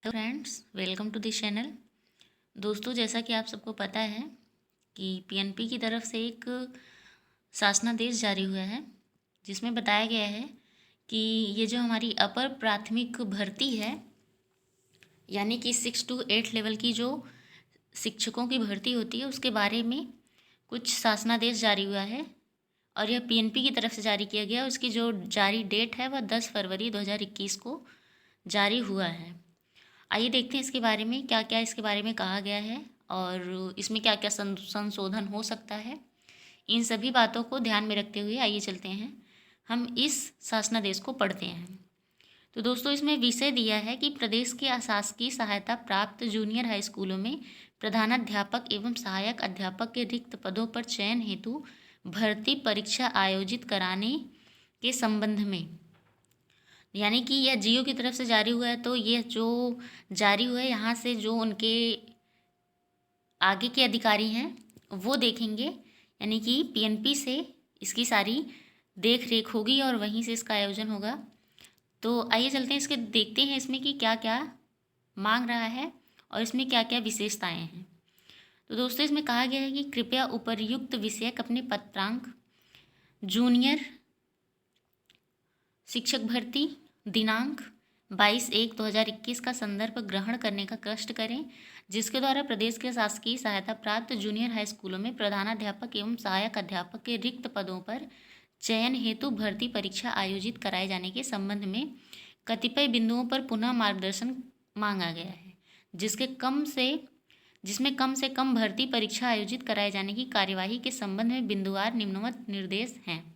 Hello friends, welcome to this channel. दोस्तों, जैसा कि आप सबको पता है कि पीएनपी की तरफ से एक शासनादेश जारी हुआ है जिसमें बताया गया है कि ये जो हमारी अपर प्राथमिक भर्ती है, यानी कि 6 to 8 लेवल की जो शिक्षकों की भर्ती होती है, उसके बारे में कुछ शासनादेश जारी हुआ है और यह पीएनपी की तरफ से जारी किया गया। उसकी जो जारी डेट है वह 10 फरवरी 2021 को जारी हुआ है। आइए देखते हैं इसके बारे में क्या क्या इसके बारे में कहा गया है और इसमें क्या क्या संशोधन हो सकता है। इन सभी बातों को ध्यान में रखते हुए आइए चलते हैं, हम इस शासनादेश को पढ़ते हैं। तो दोस्तों, इसमें विषय दिया है कि प्रदेश के अशासकीय सहायता प्राप्त जूनियर हाई स्कूलों में प्रधानाध्यापक एवं सहायक अध्यापक के रिक्त पदों पर चयन हेतु भर्ती परीक्षा आयोजित कराने के संबंध में, यानी कि यह जियो की तरफ से जारी हुआ है। तो ये जो जारी हुआ है, यहाँ से जो उनके आगे के अधिकारी हैं वो देखेंगे, यानी कि पीएनपी से इसकी सारी देख रेख होगी और वहीं से इसका आयोजन होगा। तो आइए चलते हैं, इसके देखते हैं इसमें कि क्या क्या मांग रहा है और इसमें क्या क्या विशेषताएं हैं। तो दोस्तों, इसमें कहा गया है कि कृपया उपर्युक्त विषयक अपने पत्रांक जूनियर शिक्षक भर्ती दिनांक 22/1/2021 का संदर्भ ग्रहण करने का कष्ट करें, जिसके द्वारा प्रदेश के शासकीय सहायता प्राप्त जूनियर हाई स्कूलों में प्रधानाध्यापक एवं सहायक अध्यापक के रिक्त पदों पर चयन हेतु भर्ती परीक्षा आयोजित कराए जाने के संबंध में कतिपय बिंदुओं पर पुनः मार्गदर्शन मांगा गया है, जिसमें कम से कम भर्ती परीक्षा आयोजित कराए जाने की कार्यवाही के संबंध में बिंदुवार निम्नवत निर्देश हैं।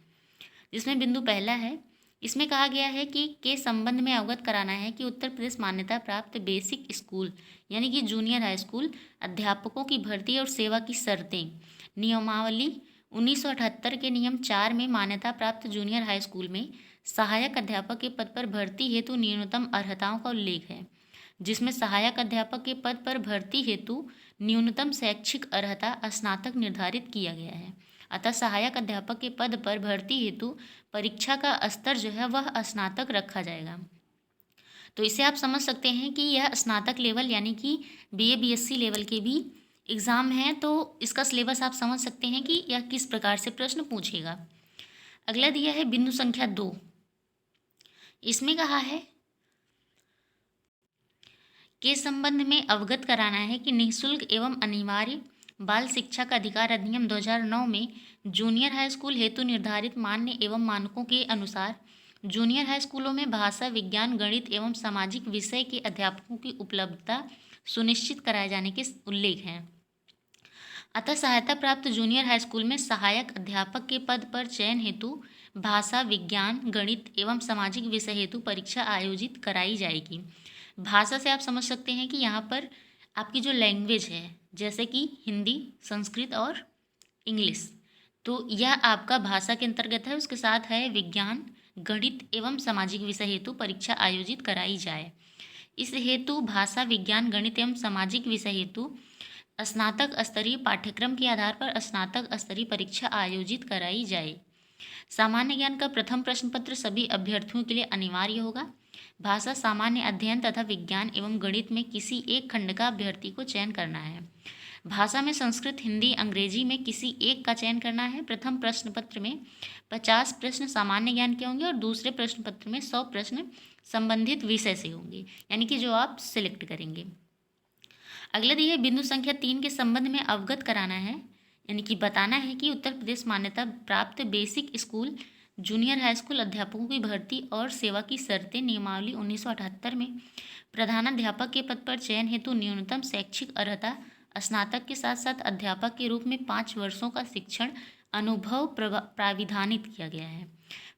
जिसमें बिंदु पहला है, इसमें कहा गया है कि के संबंध में अवगत कराना है कि उत्तर प्रदेश मान्यता प्राप्त बेसिक स्कूल यानी कि जूनियर हाई स्कूल अध्यापकों की भर्ती और सेवा की शर्तें नियमावली 1978 के नियम 4 में मान्यता प्राप्त जूनियर हाई स्कूल में सहायक अध्यापक के पद पर भर्ती हेतु न्यूनतम अर्हताओं का उल्लेख है, जिसमें सहायक अध्यापक के पद पर भर्ती हेतु न्यूनतम शैक्षिक अर्हता स्नातक निर्धारित किया गया है। अतः सहायक अध्यापक के पद पर भर्ती हेतु परीक्षा का स्तर जो है वह स्नातक रखा जाएगा। तो इसे आप समझ सकते हैं कि यह स्नातक लेवल यानी कि बीए बीएससी लेवल के भी एग्ज़ाम हैं। तो इसका सिलेबस आप समझ सकते हैं कि यह किस प्रकार से प्रश्न पूछेगा। अगला दिया है बिंदु संख्या 2। इसमें कहा है के संबंध में अवगत कराना है कि निःशुल्क एवं अनिवार्य बाल शिक्षा का अधिकार अधिनियम 2009 में जूनियर हाई स्कूल हेतु निर्धारित मान्य एवं मानकों के अनुसार जूनियर हाई स्कूलों में भाषा विज्ञान गणित एवं सामाजिक विषय के अध्यापकों की उपलब्धता सुनिश्चित कराए जाने के उल्लेख हैं। अतः सहायता प्राप्त जूनियर हाई स्कूल में सहायक अध्यापक के पद पर चयन हेतु भाषा विज्ञान गणित एवं सामाजिक विषय हेतु परीक्षा आयोजित कराई जाएगी। भाषा से आप समझ सकते हैं कि यहाँ पर आपकी जो लैंग्वेज है, जैसे कि हिंदी, संस्कृत और इंग्लिश, तो यह आपका भाषा के अंतर्गत है। उसके साथ है विज्ञान गणित एवं सामाजिक विषय हेतु परीक्षा आयोजित कराई जाए। इस हेतु भाषा विज्ञान गणित एवं सामाजिक विषय हेतु स्नातक स्तरीय पाठ्यक्रम के आधार पर स्नातक स्तरीय परीक्षा आयोजित कराई जाए। सामान्य ज्ञान का प्रथम प्रश्न पत्र सभी अभ्यर्थियों के लिए अनिवार्य होगा। भाषा सामान्य अध्ययन तथा विज्ञान एवं गणित में किसी एक खंड का अभ्यर्थी को चयन करना है। भाषा में संस्कृत हिंदी अंग्रेजी में किसी एक का चयन करना है। प्रथम प्रश्न पत्र में 50 प्रश्न सामान्य ज्ञान के होंगे और दूसरे प्रश्न पत्र में 100 प्रश्न संबंधित विषय से होंगे, यानी कि जो आप सिलेक्ट करेंगे। अगला दिए बिंदु संख्या 3 के संबंध में अवगत कराना है, यानी कि बताना है कि उत्तर प्रदेश मान्यता प्राप्त basic school junior high school अध्यापकों की भर्ती और सेवा की शर्तें नियमावली 1978 में प्रधानाध्यापक के पद पर चयन हेतु न्यूनतम शैक्षिक अर्हता स्नातक के साथ साथ अध्यापक के रूप में 5 वर्षों का शिक्षण अनुभव प्राविधानित किया गया है।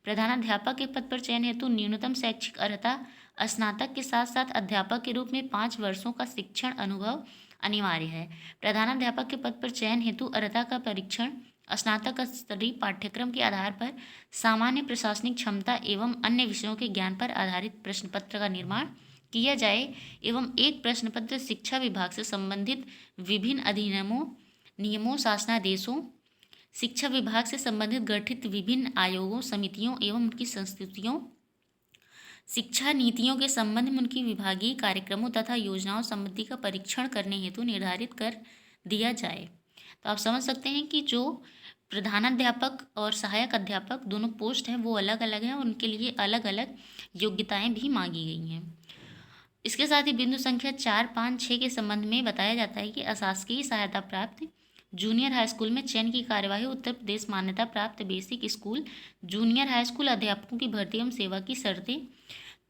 प्रधानाध्यापक के पद पर चयन हेतु न्यूनतम शैक्षिक अर्हता स्नातक के साथ साथ अध्यापक के रूप में 5 वर्षों का शिक्षण अनुभव अनिवार्य है। प्रधानाध्यापक के पद पर चयन हेतु अर्हता का परीक्षण स्नातक स्तरीय पाठ्यक्रम के आधार पर सामान्य प्रशासनिक क्षमता एवं अन्य विषयों के ज्ञान पर आधारित प्रश्न पत्र का निर्माण किया जाए एवं एक प्रश्न पत्र शिक्षा विभाग से संबंधित विभिन्न अधिनियमों नियमों शासनादेशों शिक्षा विभाग से संबंधित गठित विभिन्न आयोगों समितियों एवं उनकी संस्तुतियों शिक्षा नीतियों के संबंध में उनकी विभागीय कार्यक्रमों तथा योजनाओं संबंधी का परीक्षण करने हेतु निर्धारित कर दिया जाए। तो आप समझ सकते हैं कि जो प्रधानाध्यापक और सहायक अध्यापक दोनों पोस्ट हैं वो अलग अलग हैं और उनके लिए अलग अलग योग्यताएं भी मांगी गई हैं। इसके साथ ही बिंदु संख्या 4, 5, 6 के संबंध में बताया जाता है कि अशासकीय सहायता प्राप्त जूनियर हाई स्कूल में चयन की कार्यवाही उत्तर प्रदेश मान्यता प्राप्त basic school junior high school अध्यापकों की भर्ती एवं सेवा की शर्तें।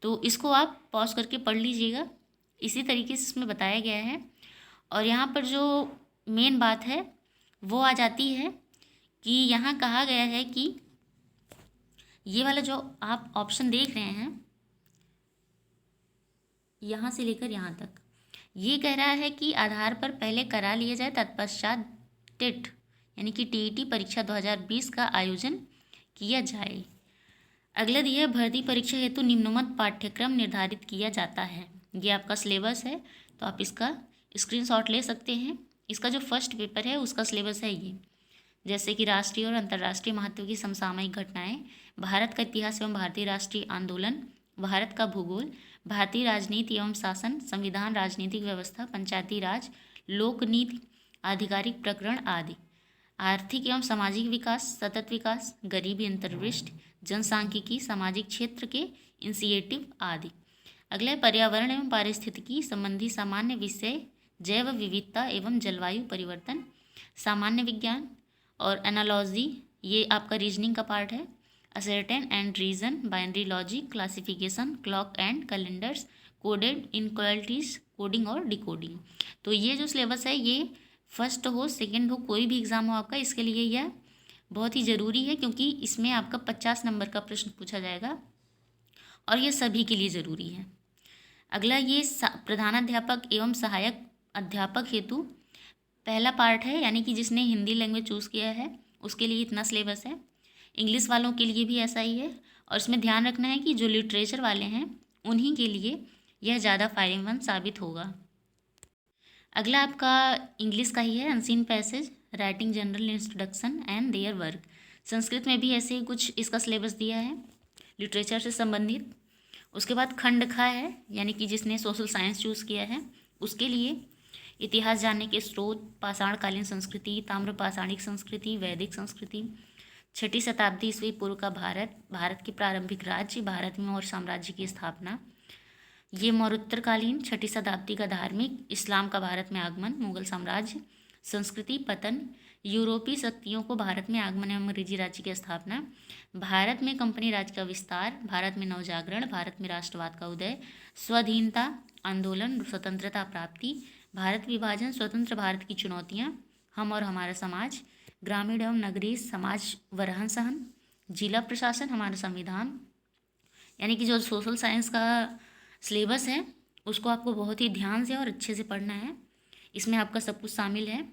तो इसको आप पॉज करके पढ़ लीजिएगा, इसी तरीके से इसमें बताया गया है। और यहाँ पर जो मेन बात है वो आ जाती है कि यहाँ कहा गया है कि ये वाला जो आप ऑप्शन देख रहे हैं यहाँ से लेकर यहाँ तक, ये कह रहा है कि आधार पर पहले करा लिया जाए, तत्पश्चात टेट यानी कि टीईटी परीक्षा 2020 का आयोजन किया जाए। अगला दिया है भर्ती परीक्षा हेतु निम्नोक्त पाठ्यक्रम निर्धारित किया जाता है। ये आपका सिलेबस है, तो आप इसका स्क्रीनशॉट ले सकते हैं। इसका जो फर्स्ट पेपर है उसका सिलेबस है ये, जैसे कि राष्ट्रीय और अंतर्राष्ट्रीय महत्व की समसामयिक घटनाएं, भारत का इतिहास एवं भारतीय राष्ट्रीय आंदोलन, भारत का भूगोल, भारतीय राजनीति एवं शासन, संविधान, राजनीतिक व्यवस्था, पंचायती राज, लोक नीति, आधिकारिक प्रकरण आदि, आर्थिक एवं सामाजिक विकास, सतत विकास, गरीबी अंतर्दृष्टि, जनसांख्यिकी, सामाजिक क्षेत्र के इनिशिएटिव आदि। अगला है पर्यावरण एवं पारिस्थितिकी संबंधी सामान्य विषय, जैव विविधता एवं जलवायु परिवर्तन, सामान्य विज्ञान और एनालॉजी, ये आपका रीजनिंग का पार्ट है। Assertion and reason, binary logic, classification, clock and calendars, coded inequalities, coding और डिकोडिंग। तो ये जो सिलेबस है ये फर्स्ट हो सेकंड हो कोई भी एग्ज़ाम हो आपका, इसके लिए यह बहुत ही ज़रूरी है, क्योंकि इसमें आपका 50 नंबर का प्रश्न पूछा जाएगा और ये सभी के लिए ज़रूरी है। अगला ये प्रधानाध्यापक एवं सहायक अध्यापक हेतु पहला पार्ट है, यानी कि जिसने हिंदी लैंग्वेज चूज़ किया है उसके लिए इतना सिलेबस है। इंग्लिश वालों के लिए भी ऐसा ही है, और इसमें ध्यान रखना है कि जो लिटरेचर वाले हैं उन्हीं के लिए यह ज़्यादा फायदेमंद साबित होगा। अगला आपका इंग्लिश का ही है, unseen passage, writing general introduction and their work. Sanskrit में भी ऐसे ही कुछ इसका सिलेबस दिया है लिटरेचर से संबंधित। उसके बाद खंड खा है, यानी कि जिसने सोशल साइंस चूज़ किया है उसके लिए इतिहास जानने के स्रोत, पाषाणकालीन संस्कृति, ताम्रपाषाणिक संस्कृति, वैदिक संस्कृति, 6ठी शताब्दी ईस्वी पूर्व का भारत, भारत के प्रारंभिक राज्य, भारत में और साम्राज्य की स्थापना, ये मौर्योत्तरकालीन 6ठी शताब्दी का धार्मिक, इस्लाम का भारत में आगमन, मुगल साम्राज्य, संस्कृति पतन, यूरोपीय शक्तियों को भारत में आगमन एवं अंग्रेजी राज्य की स्थापना, भारत में कंपनी राज का विस्तार, भारत में नवजागरण, भारत में राष्ट्रवाद का उदय, स्वाधीनता आंदोलन, स्वतंत्रता प्राप्ति, भारत विभाजन, स्वतंत्र भारत की चुनौतियाँ, हम और हमारा समाज, ग्रामीण एवं नगरीय समाज व रहन सहन, जिला प्रशासन, हमारा संविधान। यानी कि जो सोशल साइंस का सिलेबस है उसको आपको बहुत ही ध्यान से और अच्छे से पढ़ना है, इसमें आपका सब कुछ शामिल है।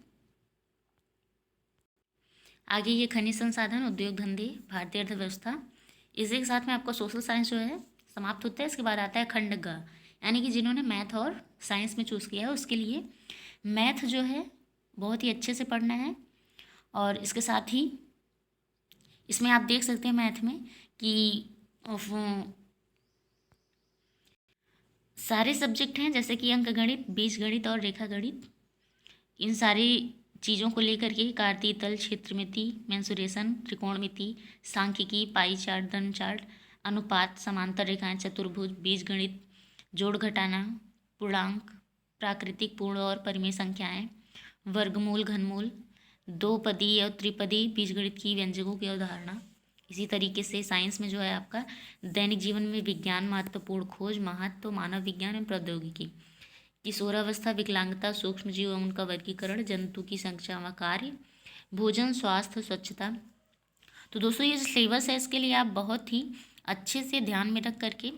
आगे ये खनिज संसाधन, उद्योग धंधे, भारतीय अर्थव्यवस्था, इसी के साथ में आपका सोशल साइंस जो है समाप्त होता है। इसके बाद आता है खंड ग, यानी कि जिन्होंने मैथ और साइंस में चूज़ किया है उसके लिए मैथ जो है बहुत ही अच्छे से पढ़ना है। और इसके साथ ही इसमें आप देख सकते हैं मैथ में कि सारे सब्जेक्ट हैं, जैसे कि अंक गणित, बीज गणित और रेखा गणित। इन सारी चीज़ों को लेकर के कार्तीय तल, क्षेत्रमिति, मेंसुरेशन, त्रिकोणमिति, सांख्यिकी, पाई चार्ट, धन चार्ट, अनुपात, समांतर रेखाएं, चतुर्भुज, बीज गणित, जोड़ घटाना, पूर्णांक, प्राकृतिक, पूर्ण और परिमेय संख्याएं, वर्गमूल, घनमूल, दो पदी और त्रिपदी बीजगणित की व्यंजकों की अवधारणा। इसी तरीके से साइंस में जो है आपका दैनिक जीवन में विज्ञान, महत्वपूर्ण खोज, महत्व, मानव विज्ञान एवं प्रौद्योगिकी, किशोरावस्था, विकलांगता, सूक्ष्म जीव एवं उनका वर्गीकरण, जंतु की संख्या व कार्य, भोजन, स्वास्थ्य, स्वच्छता। तो दोस्तों ये सिलेबस है, इसके लिए आप बहुत ही अच्छे से ध्यान में रख करके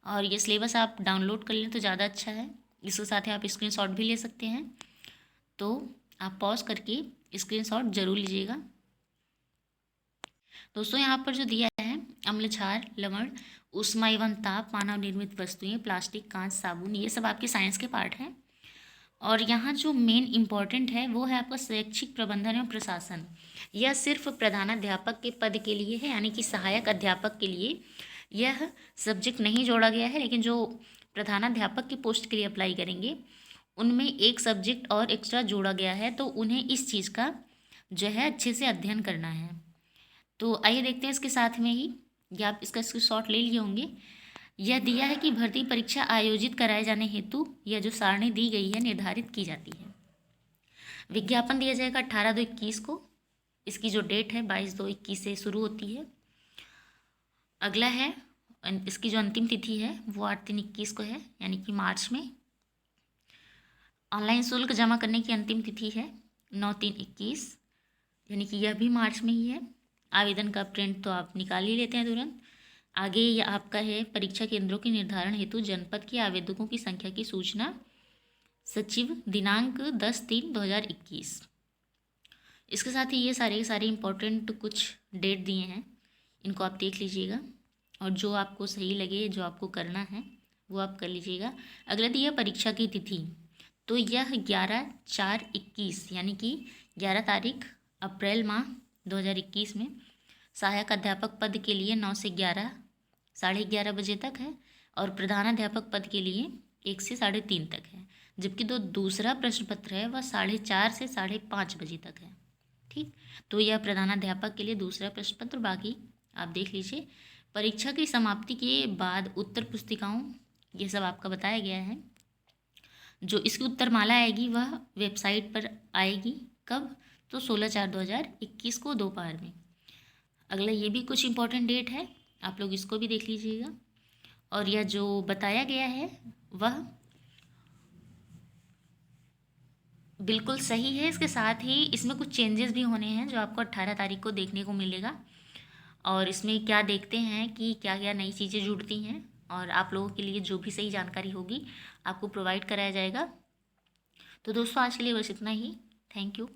और ये सिलेबस आप डाउनलोड कर लें तो ज़्यादा अच्छा है। इसके साथ ही आप स्क्रीनशॉट भी ले सकते हैं, तो आप पॉज करके स्क्रीनशॉट जरूर लीजिएगा। दोस्तों यहाँ पर जो दिया है अम्ल, क्षार, लवण, ऊष्मा एवं ताप, मानव निर्मित वस्तुएं, प्लास्टिक, कांच, साबुन, ये सब आपके साइंस के पार्ट हैं। और यहाँ जो मेन इम्पॉर्टेंट है वो है आपका शैक्षिक प्रबंधन एवं प्रशासन। यह सिर्फ प्रधानाध्यापक के पद के लिए है, यानी कि सहायक अध्यापक के लिए यह सब्जेक्ट नहीं जोड़ा गया है, लेकिन जो प्रधानाध्यापक की पोस्ट के लिए अप्लाई करेंगे उनमें एक सब्जेक्ट और एक्स्ट्रा जोड़ा गया है, तो उन्हें इस चीज़ का जो है अच्छे से अध्ययन करना है। तो आइए देखते हैं इसके साथ में ही, या आप इसका स्क्रीनशॉट ले लिए होंगे। यह दिया है कि भर्ती परीक्षा आयोजित कराए जाने हेतु यह जो सारणी दी गई है निर्धारित की जाती है। विज्ञापन दिया जाएगा 18/2/21 को। इसकी जो डेट है 22/2/21 से शुरू होती है। अगला है इसकी जो अंतिम तिथि है वो 8/3/21 को है, यानी कि मार्च में। ऑनलाइन शुल्क जमा करने की अंतिम तिथि है 9/3/21, यानी कि यह भी मार्च में ही है। आवेदन का प्रिंट तो आप निकाल ही लेते हैं तुरंत। आगे यह आपका है परीक्षा केंद्रों के निर्धारण हेतु जनपद के आवेदकों की संख्या की सूचना, सचिव, दिनांक 10/3/2021। इसके साथ ही ये सारे के सारे इम्पोर्टेंट कुछ डेट दिए हैं, इनको आप देख लीजिएगा और जो आपको सही लगे, जो आपको करना है वो आप कर लीजिएगा। अगला दिया परीक्षा की तिथि, तो यह 11/4/21 यानी कि 11 तारीख अप्रैल माह 2021 में सहायक अध्यापक पद के लिए 9 से 11, 11:30 बजे तक है, और प्रधानाध्यापक पद के लिए 1 से 3:30 तक है। जबकि दूसरा प्रश्न पत्र है वह 4:30 से 5:30 बजे तक है। ठीक, तो यह प्रधानाध्यापक के लिए दूसरा प्रश्न पत्र, बाकी आप देख लीजिए। परीक्षा की समाप्ति के बाद उत्तर पुस्तिकाओं, ये सब आपका बताया गया है। जो इसकी उत्तरमाला आएगी वह वेबसाइट पर आएगी, कब, तो 16/4/2021 को दोपहर में। अगला ये भी कुछ इंपॉर्टेंट डेट है, आप लोग इसको भी देख लीजिएगा। और यह जो बताया गया है वह बिल्कुल सही है। इसके साथ ही इसमें कुछ चेंजेस भी होने हैं जो आपको 18 तारीख को देखने को मिलेगा। और इसमें क्या देखते हैं कि क्या क्या नई चीज़ें जुड़ती हैं, और आप लोगों के लिए जो भी सही जानकारी होगी आपको प्रोवाइड कराया जाएगा। तो दोस्तों आज के लिए बस इतना ही। Thank you.